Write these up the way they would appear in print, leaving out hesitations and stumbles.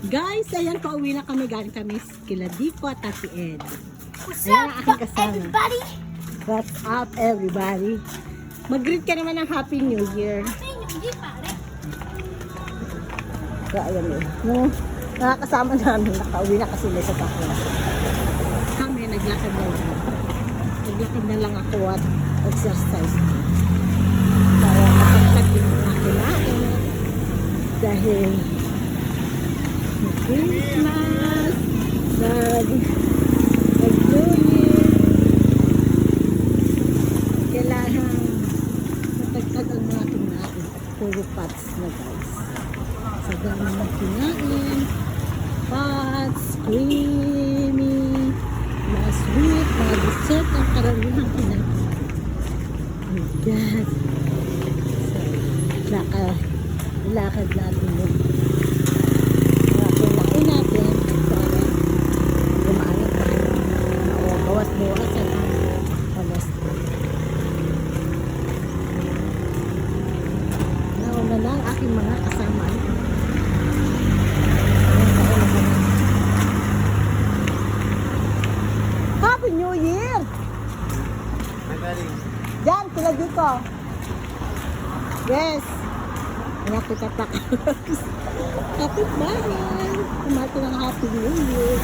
Guys, ayan, pauwi na kami. Galing kami kila Dico at Tati Ed. What's Ayan ang up, aking kasama. everybody? What's up, everybody? Mag-greet ka naman ng Happy New Year. Hindi pare. So, ayan yun. Nung nakakasama namin, nakauwi na kasi sa takot. Kami, naglakad na lang. Naglakad na lang ako at exercise. Kaya kapag din na kinain. Dahil Christmas, New Year, kailangan matagtag ang mga kinain. Puro pots na guys. Sa dami ng kinain, pots, creamy, mga sweet, mga dessert, ang karamihan kinain. Oh God. So, lakad natin yun. Kinain natin para gumaanap tayo. O bawas-bawas ang cholesterol. Nauna na ang aking mga kasama. Happy New Year! Diyan, sila dito. Yes. Nakita pa. Happy bahay. Kumati ng Happy New Year.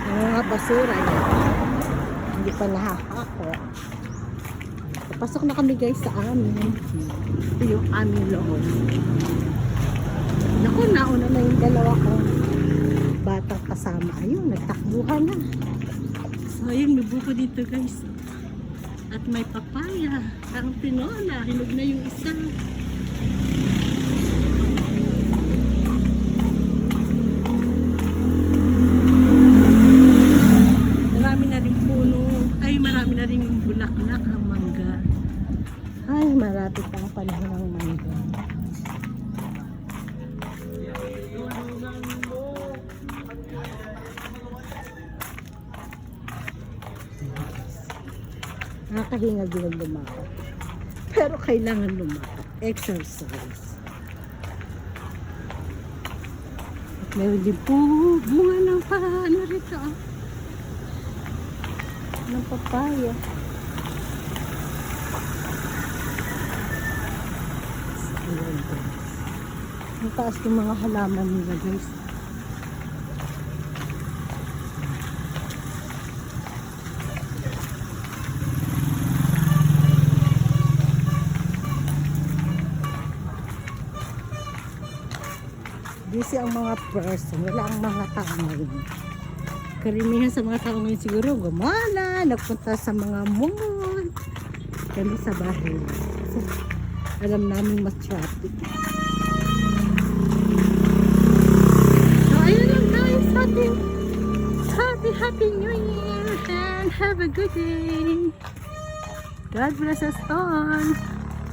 Ang mga basura yan. Hindi pa nahahako. Pasok na kami guys sa amin. Ito yung aming loob. Naku, nauna na yung dalawa ko. Batang kasama. Ayun, nagtakbuhan na. So ayun, may buko dito guys. At may papaya. Ang tinola. Hinog na yung isa. Marami na rin puno. Ay, marami na rin yung bulaklak ang mangga. Ay, malapit ang panahon ng mangga. Nakakahinga din ang lumakad. Pero kailangan lumakad. Exercise. At meron din po bunga ng ano rito. Ng papaya. Ayan guys. Ang taas ng mga halaman nila guys. Busy ang mga person, wala ang mga tao ngayon. Karamihan sa mga tao ngayon siguro gumala, nagpunta sa mga mall. Kami sa bahay. So, alam namin mas traffic. So, ayun lang guys. Happy New Year and have a good day. God bless us all.